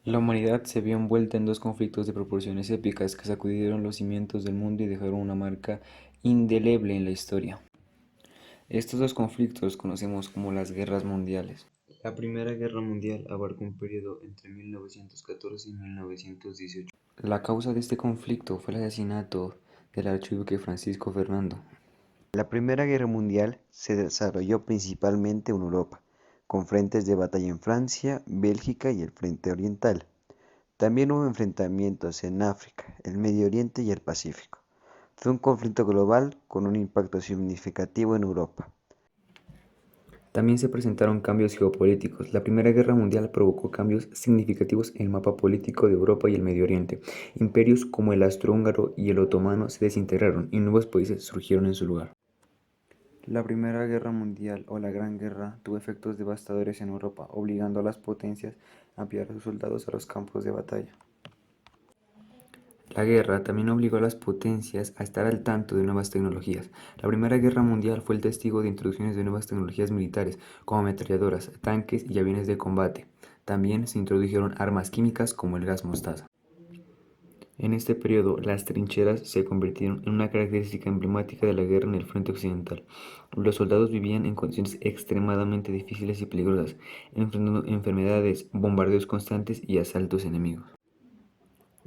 La humanidad se vio envuelta en dos conflictos de proporciones épicas que sacudieron los cimientos del mundo y dejaron una marca indeleble en la historia. Estos dos conflictos conocemos como las guerras mundiales. La Primera Guerra Mundial abarcó un periodo entre 1914 y 1918. La causa de este conflicto fue el asesinato del archiduque Francisco Fernando. La Primera Guerra Mundial se desarrolló principalmente en Europa, con frentes de batalla en Francia, Bélgica y el Frente Oriental. También hubo enfrentamientos en África, el Medio Oriente y el Pacífico. Fue un conflicto global con un impacto significativo en Europa. También se presentaron cambios geopolíticos. La Primera Guerra Mundial provocó cambios significativos en el mapa político de Europa y el Medio Oriente. Imperios como el austrohúngaro y el otomano se desintegraron y nuevos países surgieron en su lugar. La Primera Guerra Mundial o la Gran Guerra tuvo efectos devastadores en Europa, obligando a las potencias a enviar a sus soldados a los campos de batalla. La guerra también obligó a las potencias a estar al tanto de nuevas tecnologías. La Primera Guerra Mundial fue el testigo de introducciones de nuevas tecnologías militares, como ametralladoras, tanques y aviones de combate. También se introdujeron armas químicas como el gas mostaza. En este periodo, las trincheras se convirtieron en una característica emblemática de la guerra en el frente occidental. Los soldados vivían en condiciones extremadamente difíciles y peligrosas, enfrentando enfermedades, bombardeos constantes y asaltos enemigos.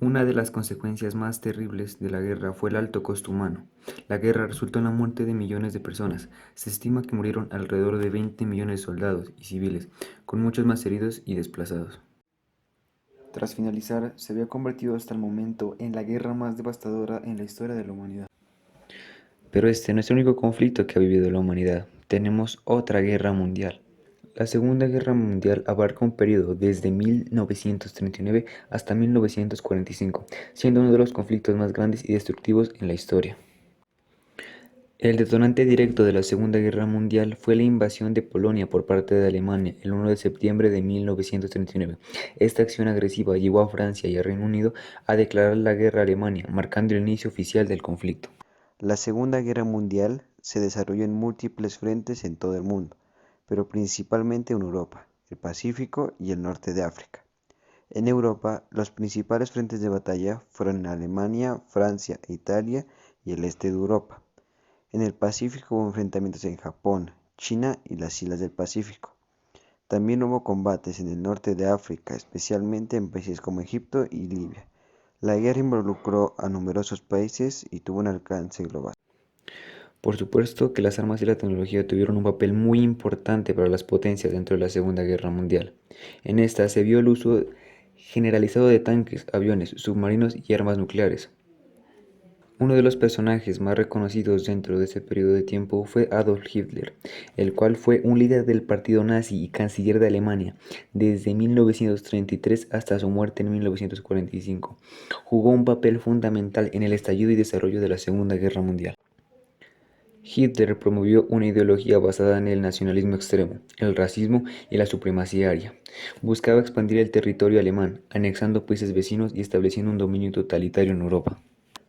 Una de las consecuencias más terribles de la guerra fue el alto costo humano. La guerra resultó en la muerte de millones de personas. Se estima que murieron alrededor de 20 millones de soldados y civiles, con muchos más heridos y desplazados. Tras finalizar, se había convertido hasta el momento en la guerra más devastadora en la historia de la humanidad. Pero este no es el único conflicto que ha vivido la humanidad. Tenemos otra guerra mundial. La Segunda Guerra Mundial abarca un periodo desde 1939 hasta 1945, siendo uno de los conflictos más grandes y destructivos en la historia. El detonante directo de la Segunda Guerra Mundial fue la invasión de Polonia por parte de Alemania el 1 de septiembre de 1939. Esta acción agresiva llevó a Francia y al Reino Unido a declarar la guerra a Alemania, marcando el inicio oficial del conflicto. La Segunda Guerra Mundial se desarrolló en múltiples frentes en todo el mundo, pero principalmente en Europa, el Pacífico y el norte de África. En Europa, los principales frentes de batalla fueron en Alemania, Francia, Italia y el este de Europa. En el Pacífico hubo enfrentamientos en Japón, China y las islas del Pacífico. También hubo combates en el norte de África, especialmente en países como Egipto y Libia. La guerra involucró a numerosos países y tuvo un alcance global. Por supuesto que las armas y la tecnología tuvieron un papel muy importante para las potencias dentro de la Segunda Guerra Mundial. En esta se vio el uso generalizado de tanques, aviones, submarinos y armas nucleares. Uno de los personajes más reconocidos dentro de ese periodo de tiempo fue Adolf Hitler, el cual fue un líder del partido nazi y canciller de Alemania desde 1933 hasta su muerte en 1945. Jugó un papel fundamental en el estallido y desarrollo de la Segunda Guerra Mundial. Hitler promovió una ideología basada en el nacionalismo extremo, el racismo y la supremacía aria. Buscaba expandir el territorio alemán, anexando países vecinos y estableciendo un dominio totalitario en Europa.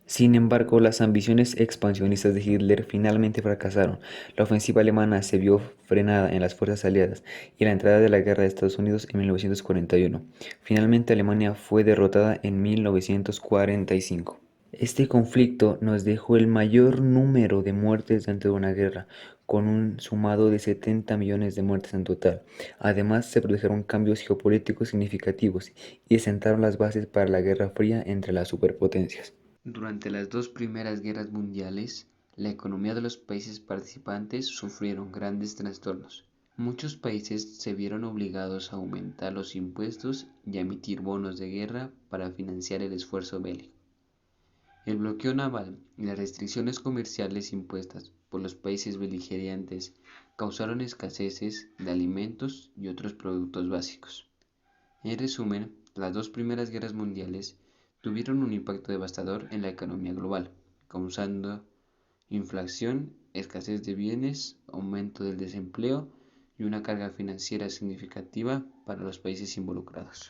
Sin embargo, las ambiciones expansionistas de Hitler finalmente fracasaron. La ofensiva alemana se vio frenada en las fuerzas aliadas y la entrada de la guerra de Estados Unidos en 1941. Finalmente, Alemania fue derrotada en 1945. Este conflicto nos dejó el mayor número de muertes dentro de una guerra, con un sumado de 70 millones de muertes en total. Además, se produjeron cambios geopolíticos significativos y sentaron las bases para la Guerra Fría entre las superpotencias. Durante las dos primeras guerras mundiales, la economía de los países participantes sufrieron grandes trastornos. Muchos países se vieron obligados a aumentar los impuestos y a emitir bonos de guerra para financiar el esfuerzo bélico. El bloqueo naval y las restricciones comerciales impuestas por los países beligerantes causaron escaseces de alimentos y otros productos básicos. En resumen, las dos primeras guerras mundiales tuvieron un impacto devastador en la economía global, causando inflación, escasez de bienes, aumento del desempleo y una carga financiera significativa para los países involucrados.